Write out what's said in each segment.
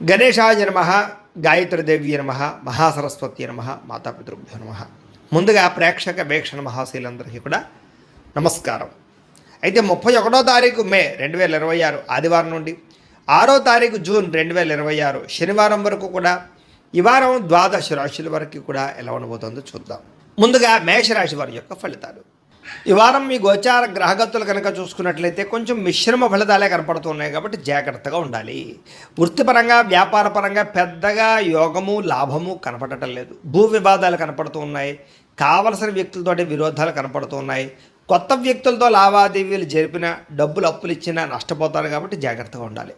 గణేశాయ నమః, గాయత్రీదేవి నమః, మహాసరస్వతి నమః, మాతాపితృభ్యో నమః. ముందుగా ప్రేక్షక వీక్షణ మహాశీలందరికీ కూడా నమస్కారం. అయితే 31వ తారీఖు మే 2026 ఆదివారం నుండి 6వ తారీఖు జూన్ 2026 శనివారం వరకు కూడా ఈ వారం ద్వాదశ రాశుల వరకు కూడా ఎలా ఉండబోతుందో చూద్దాం. ముందుగా మేషరాశి వారి యొక్క ఫలితాలు. ఈ వారం మీ గోచార గ్రహగతులు కనుక చూసుకున్నట్లయితే కొంచెం మిశ్రమ ఫలితాలే కనపడుతున్నాయి కాబట్టి జాగ్రత్తగా ఉండాలి. వృత్తిపరంగా వ్యాపారపరంగా పెద్దగా యోగము లాభము కనపడటం లేదు. భూ వివాదాలు కనపడుతూ ఉన్నాయి. కావలసిన వ్యక్తులతోటి విరోధాలు కనపడుతూ ఉన్నాయి. కొత్త వ్యక్తులతో లావాదేవీలు జరిపిన డబ్బులు అప్పులు ఇచ్చినా నష్టపోతారు కాబట్టి జాగ్రత్తగా ఉండాలి.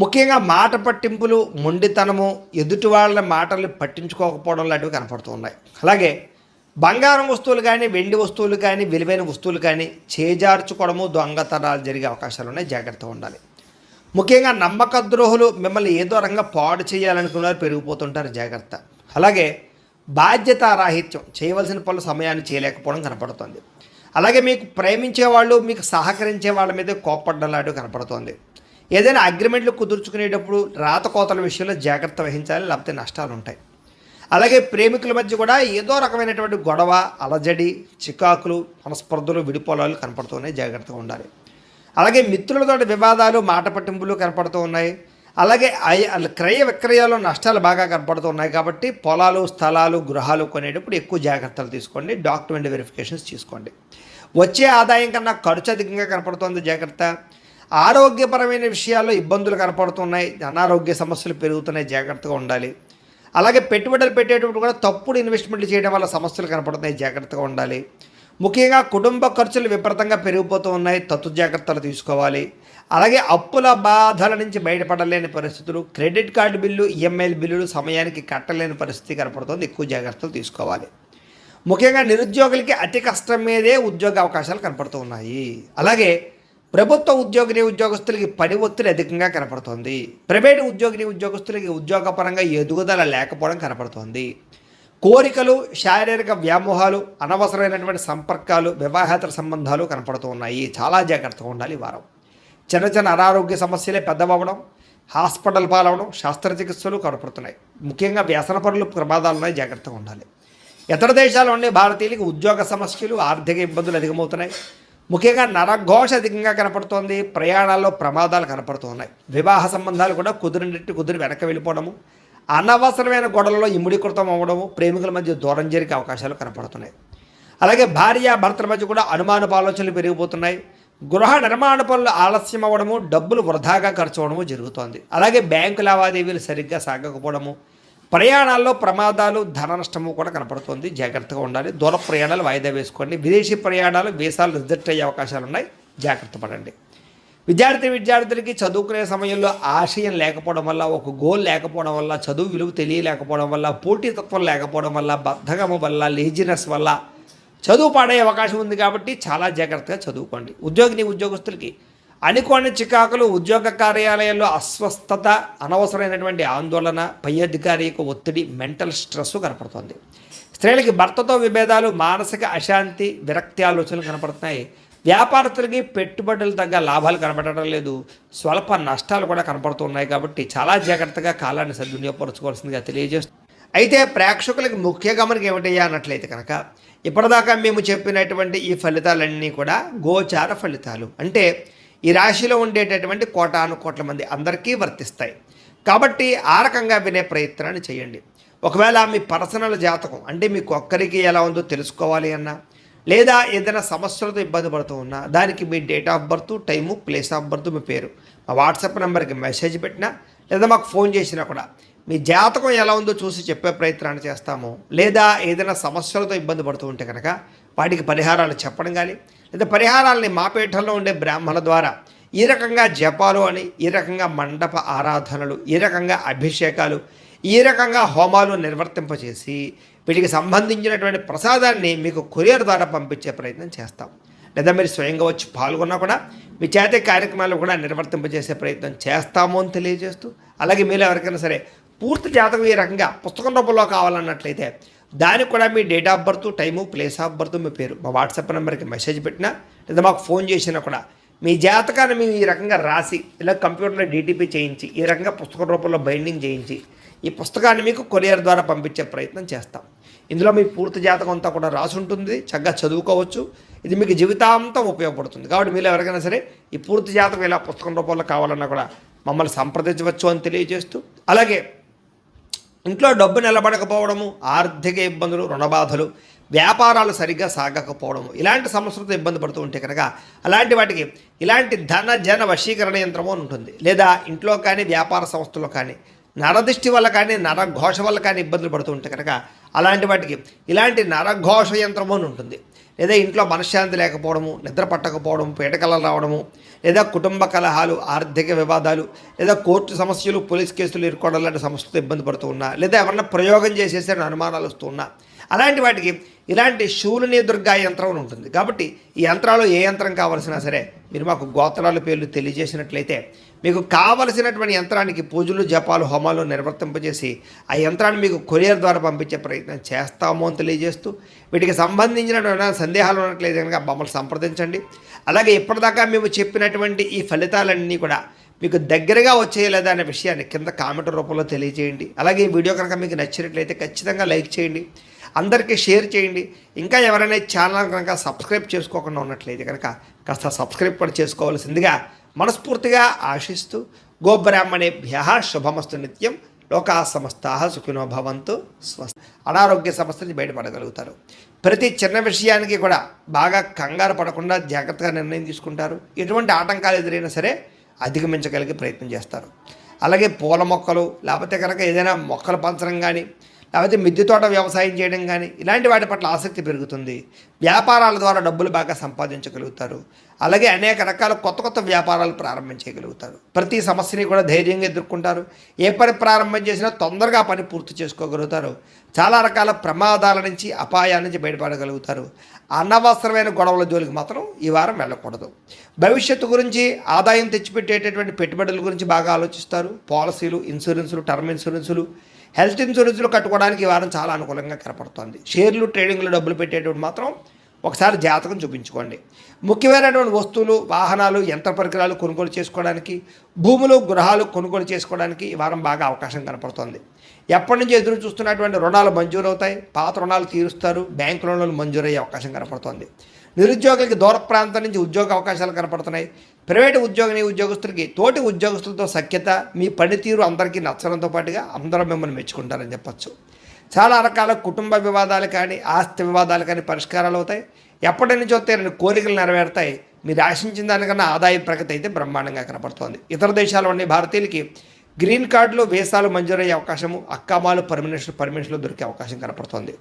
ముఖ్యంగా మాట పట్టింపులు, మొండితనము, ఎదుటి వాళ్ళ మాటలు పట్టించుకోకపోవడం లాంటివి కనపడుతూ ఉన్నాయి. అలాగే బంగారం వస్తువులు కానీ, వెండి వస్తువులు కానీ, విలువైన వస్తువులు కానీ చేజార్చుకోవడము, దొంగతనాలు జరిగే అవకాశాలు ఉన్నాయి. జాగ్రత్తగా ఉండాలి. ముఖ్యంగా నమ్మక ద్రోహులు మిమ్మల్ని ఏదో రకంగా పాడు చేయాలనుకున్నారు, పెరిగిపోతుంటారు. జాగ్రత్త. అలాగే బాధ్యతారాహిత్యం, చేయవలసిన పనులు సమయాన్ని చేయలేకపోవడం కనపడుతుంది. అలాగే మీకు ప్రేమించే వాళ్ళు, మీకు సహకరించే వాళ్ళ మీద కోప్పడ్డం లాంటివి కనపడుతుంది. ఏదైనా అగ్రిమెంట్లు కుదుర్చుకునేటప్పుడు రాతకోతల విషయంలో జాగ్రత్త వహించాలి, లేకపోతే నష్టాలు ఉంటాయి. అలాగే ప్రేమికుల మధ్య కూడా ఏదో రకమైనటువంటి గొడవ, అలజడి, చికాకులు, మనస్పర్ధలు, విడిపోలాలు కనపడుతున్నాయి. జాగ్రత్తగా ఉండాలి. అలాగే మిత్రులతో వివాదాలు, మాట పట్టింపులు కనపడుతూ ఉన్నాయి. అలాగే క్రయ విక్రయాలు నష్టాలు బాగా కనపడుతూ ఉన్నాయి కాబట్టి పొలాలు, స్థలాలు, గృహాలు కొనేటప్పుడు ఎక్కువ జాగ్రత్తలు తీసుకోండి. డాక్యుమెంట్ వెరిఫికేషన్స్ తీసుకోండి. వచ్చే ఆదాయం కన్నా ఖర్చు అధికంగా కనపడుతుంది. జాగ్రత్త. ఆరోగ్యపరమైన విషయాల్లో ఇబ్బందులు కనపడుతున్నాయి. అనారోగ్య సమస్యలు పెరుగుతున్నాయి. జాగ్రత్తగా ఉండాలి. అలాగే పెట్టుబడులు పెట్టేటప్పుడు కూడా తప్పుడు ఇన్వెస్ట్మెంట్లు చేయడం వల్ల సమస్యలు కనపడుతున్నాయి. జాగ్రత్తగా ఉండాలి. ముఖ్యంగా కుటుంబ ఖర్చులు విపరీతంగా పెరిగిపోతూ ఉన్నాయి. తత్తు జాగ్రత్తలు తీసుకోవాలి. అలాగే అప్పుల బాధల నుంచి బయటపడలేని పరిస్థితులు, క్రెడిట్ కార్డు బిల్లు, ఈఎంఐ బిల్లులు సమయానికి కట్టలేని పరిస్థితి కనపడుతుంది. ఎక్కువ జాగ్రత్తలు తీసుకోవాలి. ముఖ్యంగా నిరుద్యోగులకి అతి కష్టం మీదే ఉద్యోగ అవకాశాలు కనపడుతూ ఉన్నాయి. అలాగే ప్రభుత్వ ఉద్యోగస్తులకి పని ఒత్తిడి అధికంగా కనపడుతోంది. ప్రైవేటు ఉద్యోగస్తులకి ఉద్యోగపరంగా ఎదుగుదల లేకపోవడం కనపడుతోంది. కోరికలు, శారీరక వ్యామోహాలు, అనవసరమైనటువంటి సంపర్కాలు, వివాహేతర సంబంధాలు కనపడుతూ ఉన్నాయి. చాలా జాగ్రత్తగా ఉండాలి. ఈ వారం చిన్న చిన్న అనారోగ్య సమస్యలే పెద్దవడం, హాస్పిటల్ పాలవడం, శస్త్రచికిత్సలు కనపడుతున్నాయి. ముఖ్యంగా వ్యసన పనులు ప్రమాదాలు ఉన్నాయి. జాగ్రత్తగా ఉండాలి. ఇతర దేశాల్లో ఉండే భారతీయులకు ఉద్యోగ సమస్యలు, ఆర్థిక ఇబ్బందులు అధికమవుతున్నాయి. ముఖ్యంగా నరఘోష అధికంగా కనపడుతోంది. ప్రయాణాల్లో ప్రమాదాలు కనపడుతూ ఉన్నాయి. వివాహ సంబంధాలు కూడా కుదిరి వెనక వెళ్ళిపోవడము, అనవసరమైన గొడవలలో ఇముడీకృతం అవ్వడము, ప్రేమికుల మధ్య దూరం జరిగే అవకాశాలు కనపడుతున్నాయి. అలాగే భార్యాభర్తల మధ్య కూడా అనుమానపు ఆలోచనలు పెరిగిపోతున్నాయి. గృహ నిర్మాణ పనులు ఆలస్యం అవ్వడము, డబ్బులు వృధాగా ఖర్చు అవ్వడము జరుగుతోంది. అలాగే బ్యాంకు లావాదేవీలు సరిగ్గా సాగకపోవడము, ప్రయాణాల్లో ప్రమాదాలు, ధన నష్టము కూడా కనపడుతుంది. జాగ్రత్తగా ఉండాలి. దూర ప్రయాణాలు వాయిదా వేసుకోండి. విదేశీ ప్రయాణాలు, వీసాలు రిజెక్ట్ అయ్యే అవకాశాలు ఉన్నాయి. జాగ్రత్త పడండి. విద్యార్థులకి చదువుకునే సమయంలో ఆశయం లేకపోవడం వల్ల, ఒక గోల్ లేకపోవడం వల్ల, చదువు విలువ తెలియలేకపోవడం వల్ల, పోటీతత్వం లేకపోవడం వల్ల, బద్ధకము వల్ల, లేజినెస్ వల్ల చదువు పాడయ్యే అవకాశం ఉంది. కాబట్టి చాలా జాగ్రత్తగా చదువుకోండి. ఉద్యోగస్తులకి అనుకోని చికాకులు, ఉద్యోగ కార్యాలయాల్లో అస్వస్థత, అనవసరమైనటువంటి ఆందోళన, పై అధికారి యొక్క ఒత్తిడి, మెంటల్ స్ట్రెస్ కనపడుతుంది. స్త్రీలకి భర్తతో విభేదాలు, మానసిక అశాంతి, విరక్తి ఆలోచనలు కనపడుతున్నాయి. వ్యాపారస్తులకి పెట్టుబడులు తగ్గ లాభాలు కనపడటం లేదు. స్వల్ప నష్టాలు కూడా కనపడుతున్నాయి. కాబట్టి చాలా జాగ్రత్తగా కాలాన్ని సద్వినియోగపరచుకోవాల్సిందిగా తెలియజేస్తుంది. అయితే ప్రేక్షకులకి ముఖ్య గమనిక ఏమిటయ్యా అన్నట్లయితే కనుక, ఇప్పటిదాకా మేము చెప్పినటువంటి ఈ ఫలితాలన్నీ కూడా గోచార ఫలితాలు. అంటే ఈ రాశిలో ఉండేటటువంటి కోటాను కోట్ల మంది అందరికీ వర్తిస్తాయి. కాబట్టి ఆ రకంగా వినే ప్రయత్నాన్ని చేయండి. ఒకవేళ మీ పర్సనల్ జాతకం అంటే మీకు ఒక్కరికి ఎలా ఉందో తెలుసుకోవాలి అన్నా, లేదా ఏదైనా సమస్యలతో ఇబ్బంది పడుతూ ఉన్నా, దానికి మీ date of birth, time, place of birth, మీ పేరు మా వాట్సాప్ నెంబర్కి మెసేజ్ పెట్టినా, లేదా మాకు ఫోన్ చేసినా కూడా మీ జాతకం ఎలా ఉందో చూసి చెప్పే ప్రయత్నాన్ని చేస్తాము. లేదా ఏదైనా సమస్యలతో ఇబ్బంది పడుతూ ఉంటే కనుక వాటికి పరిహారాలు చెప్పడం కానీ, లేదా పరిహారాలని మా పీఠంలో ఉండే బ్రాహ్మణుల ద్వారా ఈ రకంగా జపాలు అని, ఈ రకంగా మండప ఆరాధనలు, ఈ రకంగా అభిషేకాలు, ఈ రకంగా హోమాలు నిర్వర్తింపచేసి వీటికి సంబంధించినటువంటి ప్రసాదాన్ని మీకు కొరియర్ ద్వారా పంపించే ప్రయత్నం చేస్తాం. లేదా మీరు స్వయంగా వచ్చి పాల్గొన్నా కూడా మీ చేతి కార్యక్రమాలు కూడా నిర్వర్తింపజేసే ప్రయత్నం చేస్తాము అని తెలియజేస్తూ, అలాగే మీరు ఎవరికైనా సరే పూర్తి జాతకం ఈ రకంగా పుస్తకం రూపంలో కావాలన్నట్లయితే దానికి కూడా మీ date of birth, time, place of birth, మీ పేరు మా వాట్సాప్ నెంబర్కి మెసేజ్ పెట్టినా, లేదా మాకు ఫోన్ చేసినా కూడా మీ జాతకాన్ని మేము ఈ రకంగా రాసి ఇలా కంప్యూటర్లో డీటీపీ చేయించి ఈ రకంగా పుస్తక రూపంలో బైండింగ్ చేయించి ఈ పుస్తకాన్ని మీకు కొరియర్ ద్వారా పంపించే ప్రయత్నం చేస్తాం. ఇందులో మీ పూర్తి జాతకం అంతా కూడా రాసి ఉంటుంది, చక్కగా చదువుకోవచ్చు. ఇది మీకు జీవితాంతం ఉపయోగపడుతుంది. కాబట్టి మీరు ఎవరికైనా సరే ఈ పూర్తి జాతకం ఇలా పుస్తకం రూపంలో కావాలన్నా కూడా మమ్మల్ని సంప్రదించవచ్చు అని తెలియజేస్తూ, అలాగే ఇంట్లో డబ్బు నిలబడకపోవడము, ఆర్థిక ఇబ్బందులు, రుణబాధలు, వ్యాపారాలు సరిగ్గా సాగకపోవడము, ఇలాంటి సమస్యలతో ఇబ్బంది పడుతూ ఉంటే కనుక అలాంటి వాటికి ఇలాంటి ధన జన వశీకరణ యంత్రము అని ఉంటుంది. లేదా ఇంట్లో కానీ వ్యాపార సంస్థలో కానీ నరదృష్టి వల్ల కానీ నరఘోష వల్ల కానీ ఇబ్బందులు పడుతూ ఉంటే కనుక అలాంటి వాటికి ఇలాంటి నరఘోష యంత్రము అని ఉంటుంది. లేదా ఇంట్లో మనశ్శాంతి లేకపోవడము, నిద్ర పట్టకపోవడం, పీడకలలు రావడము, లేదా కుటుంబ కలహాలు, ఆర్థిక వివాదాలు, లేదా కోర్టు సమస్యలు, పోలీస్ కేసులు ఇరుకోవడం లాంటి సమస్యలతో ఇబ్బంది పడుతూ ఉన్నా, లేదా ఎవరన్నా ప్రయోగం చేసేసారని అనుమానాలు వస్తూ ఉన్నా, అలాంటి వాటికి ఇలాంటి శూలిని దుర్గా యంత్రం అని ఉంటుంది. కాబట్టి ఈ యంత్రాలు ఏ యంత్రం కావాల్సినా సరే మీరు మాకు గోత్రాల పేర్లు తెలియజేసినట్లయితే మీకు కావలసినటువంటి యంత్రానికి పూజలు, జపాలు, హోమాలు నిర్వర్తింపజేసి ఆ యంత్రాన్ని మీకు కొరియర్ ద్వారా పంపించే ప్రయత్నం చేస్తాము అని తెలియజేస్తూ, వీటికి సంబంధించిన సందేహాలు ఉన్నట్లయితే కనుక మమ్మల్ని సంప్రదించండి. అలాగే ఇప్పటిదాకా మేము చెప్పినటువంటి ఈ ఫలితాలన్నీ కూడా మీకు దగ్గరగా వచ్చేయలేదా అనే విషయాన్ని కింద కామెంట్ రూపంలో తెలియజేయండి. అలాగే ఈ వీడియో కనుక మీకు నచ్చినట్లయితే ఖచ్చితంగా లైక్ చేయండి, అందరికీ షేర్ చేయండి. ఇంకా ఎవరైనా ఛానల్ కనుక సబ్స్క్రైబ్ చేసుకోకుండా ఉన్నట్లయితే కనుక కాస్త సబ్స్క్రైబ్ కూడా చేసుకోవాల్సిందిగా మనస్ఫూర్తిగా ఆశిస్తూ, గోబ్రాహ్మణేభ్యః శుభమస్తు నిత్యం, లోకా సమస్తాః సుఖినో భవంతు, స్వస్తి. అనారోగ్య సమస్య నుంచి బయటపడగలుగుతారు. ప్రతి చిన్న విషయానికి కూడా బాగా కంగారు పడకుండా జాగ్రత్తగా నిర్ణయం తీసుకుంటారు. ఎటువంటి ఆటంకాలు ఎదురైనా సరే అధిగమించగలిగే ప్రయత్నం చేస్తారు. అలాగే పూల మొక్కలు, లేకపోతే కనుక ఏదైనా మొక్కలు పెంచడం కానీ, లేకపోతే మిద్దె తోట వ్యవసాయం చేయడం కానీ ఇలాంటి వాటి పట్ల ఆసక్తి పెరుగుతుంది. వ్యాపారాల ద్వారా డబ్బులు బాగా సంపాదించగలుగుతారు. అలాగే అనేక రకాల కొత్త కొత్త వ్యాపారాలు ప్రారంభించగలుగుతారు. ప్రతి సమస్యని కూడా ధైర్యంగా ఎదుర్కొంటారు. ఏ పని ప్రారంభం చేసినా తొందరగా పని పూర్తి చేసుకోగలుగుతారు. చాలా రకాల ప్రమాదాల నుంచి, అపాయాల నుంచి బయటపడగలుగుతారు. అనవసరమైన గొడవల జోలికి మాత్రం ఈ వారం వెళ్ళకూడదు. భవిష్యత్తు గురించి, ఆదాయం తెచ్చిపెట్టేటటువంటి పెట్టుబడుల గురించి బాగా ఆలోచిస్తారు. పాలసీలు, ఇన్సూరెన్సులు, టర్మ్ ఇన్సూరెన్సులు, హెల్త్ ఇన్సూరెన్సులు కట్టుకోవడానికి ఈ వారం చాలా అనుకూలంగా కనపడుతుంది. షేర్లు, ట్రేడింగ్లో డబ్బులు పెట్టేటువంటి మాత్రం ఒకసారి జాతకం చూపించుకోండి. ముఖ్యమైనటువంటి వస్తువులు, వాహనాలు, యంత్ర పరికరాలు కొనుగోలు చేసుకోవడానికి, భూములు, గృహాలు కొనుగోలు చేసుకోవడానికి ఈ వారం బాగా అవకాశం కనపడుతుంది. ఎప్పటి నుంచి ఎదురు చూస్తున్నటువంటి రుణాలు మంజూరు అవుతాయి. పాత రుణాలు తీరుస్తారు. బ్యాంకు రుణాలు మంజూరయ్యే అవకాశం కనపడుతుంది. నిరుద్యోగులకి దూర ప్రాంతం నుంచి ఉద్యోగ అవకాశాలు కనపడుతున్నాయి. ప్రైవేటు ఉద్యోగస్తులకి తోటి ఉద్యోగస్తులతో సఖ్యత, మీ పనితీరు అందరికీ నచ్చడంతో పాటుగా అందరూ మిమ్మల్ని మెచ్చుకుంటారని చెప్పచ్చు. చాలా రకాల కుటుంబ వివాదాలు కానీ, ఆస్తి వివాదాలు కానీ పరిష్కారాలు అవుతాయి. ఎప్పటి నుంచో తీరని కోరికలు నెరవేరుతాయి. మీరు ఆశించిన దానికన్నా ఆదాయ ప్రగతి అయితే బ్రహ్మాండంగా కనపడుతోంది. ఇతర దేశాల్లో ఉండే భారతీయులకి గ్రీన్ కార్డులు, వీసాలు మంజూరయ్యే అవకాశము, అక్కామాలు, పర్మిషన్లు దొరికే అవకాశం కనపడుతోంది.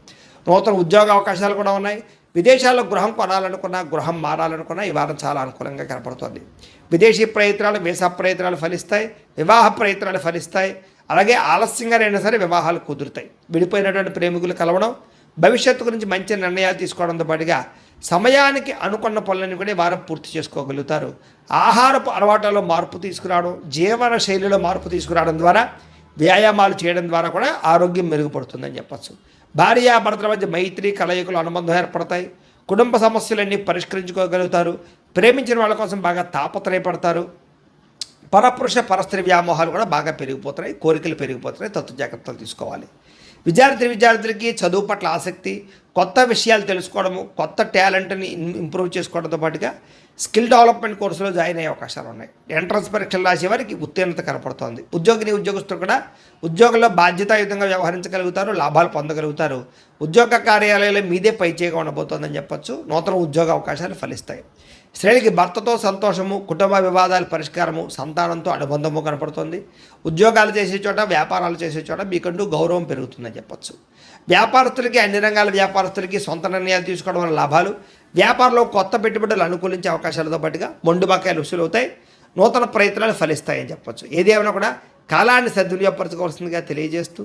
నూతన ఉద్యోగ అవకాశాలు కూడా ఉన్నాయి. విదేశాల్లో గృహం కొనాలనుకున్నా, గృహం మారాలనుకున్నా ఈ వారం చాలా అనుకూలంగా కనపడుతుంది. విదేశీ ప్రయత్నాలు, వీసా ప్రయత్నాలు ఫలిస్తాయి. వివాహ ప్రయత్నాలు ఫలిస్తాయి. అలాగే ఆలస్యంగా అయినా సరే వివాహాలు కుదురుతాయి. విడిపోయినటువంటి ప్రేమికులు కలవడం, భవిష్యత్తు గురించి మంచి నిర్ణయాలు తీసుకోవడంతో పాటుగా సమయానికి అనుకున్న పనులను కూడా ఈ వారం పూర్తి చేసుకోగలుగుతారు. ఆహారపు అలవాట్లలో మార్పు తీసుకురావడం, జీవన శైలిలో మార్పు తీసుకురావడం ద్వారా, వ్యాయామాలు చేయడం ద్వారా కూడా ఆరోగ్యం మెరుగుపడుతుందని చెప్పచ్చు. భార్యాభర్తల మధ్య మైత్రి, కలయికలు, అనుబంధం ఏర్పడతాయి. కుటుంబ సమస్యలన్నీ పరిష్కరించుకోగలుగుతారు. ప్రేమించిన వాళ్ళ కోసం బాగా తాపత్రయపడతారు. పరపురుష పరస్త్రీ వ్యామోహాలు కూడా బాగా పెరిగిపోతున్నాయి. కోరికలు పెరిగిపోతున్నాయి. తత్వ జాగ్రత్తలు తీసుకోవాలి. విద్యార్థులకి చదువు పట్ల ఆసక్తి, కొత్త విషయాలు తెలుసుకోవడము, కొత్త టాలెంట్ని ఇంప్రూవ్ చేసుకోవడంతో పాటుగా స్కిల్ డెవలప్మెంట్ కోర్సులో జాయిన్ అయ్యే అవకాశాలు ఉన్నాయి. ఎంట్రన్స్ పరీక్షలు రాసే వారికి ఉత్తీర్ణత కనపడుతోంది. ఉద్యోగస్తులు కూడా ఉద్యోగంలో బాధ్యతాయుతంగా వ్యవహరించగలుగుతారు. లాభాలు పొందగలుగుతారు. ఉద్యోగ కార్యాలయాల్లో మీదే పైచేయగా ఉండబోతోందని చెప్పచ్చు. నూతన ఉద్యోగ అవకాశాలు ఫలిస్తాయి. స్త్రీలకి భర్తతో సంతోషము, కుటుంబ వివాదాల పరిష్కారము, సంతానంతో అనుబంధము కనపడుతుంది. ఉద్యోగాలు చేసే చోట, వ్యాపారాలు చేసే చోట మీకంటూ గౌరవం పెరుగుతుందని చెప్పచ్చు. వ్యాపారస్తులకి, అన్ని రంగాల వ్యాపారస్తులకి సొంత నిర్ణయాలు తీసుకోవడం వల్ల లాభాలు, వ్యాపారంలో కొత్త పెట్టుబడులు అనుకూలించే అవకాశాలతో పాటుగా మొండు బకాయిలు వసూలవుతాయి. నూతన ప్రయత్నాలు ఫలిస్తాయని చెప్పచ్చు. ఏదేమైనా కూడా కాలాన్ని సద్వినియోగపరచుకోవాల్సిందిగా తెలియజేస్తూ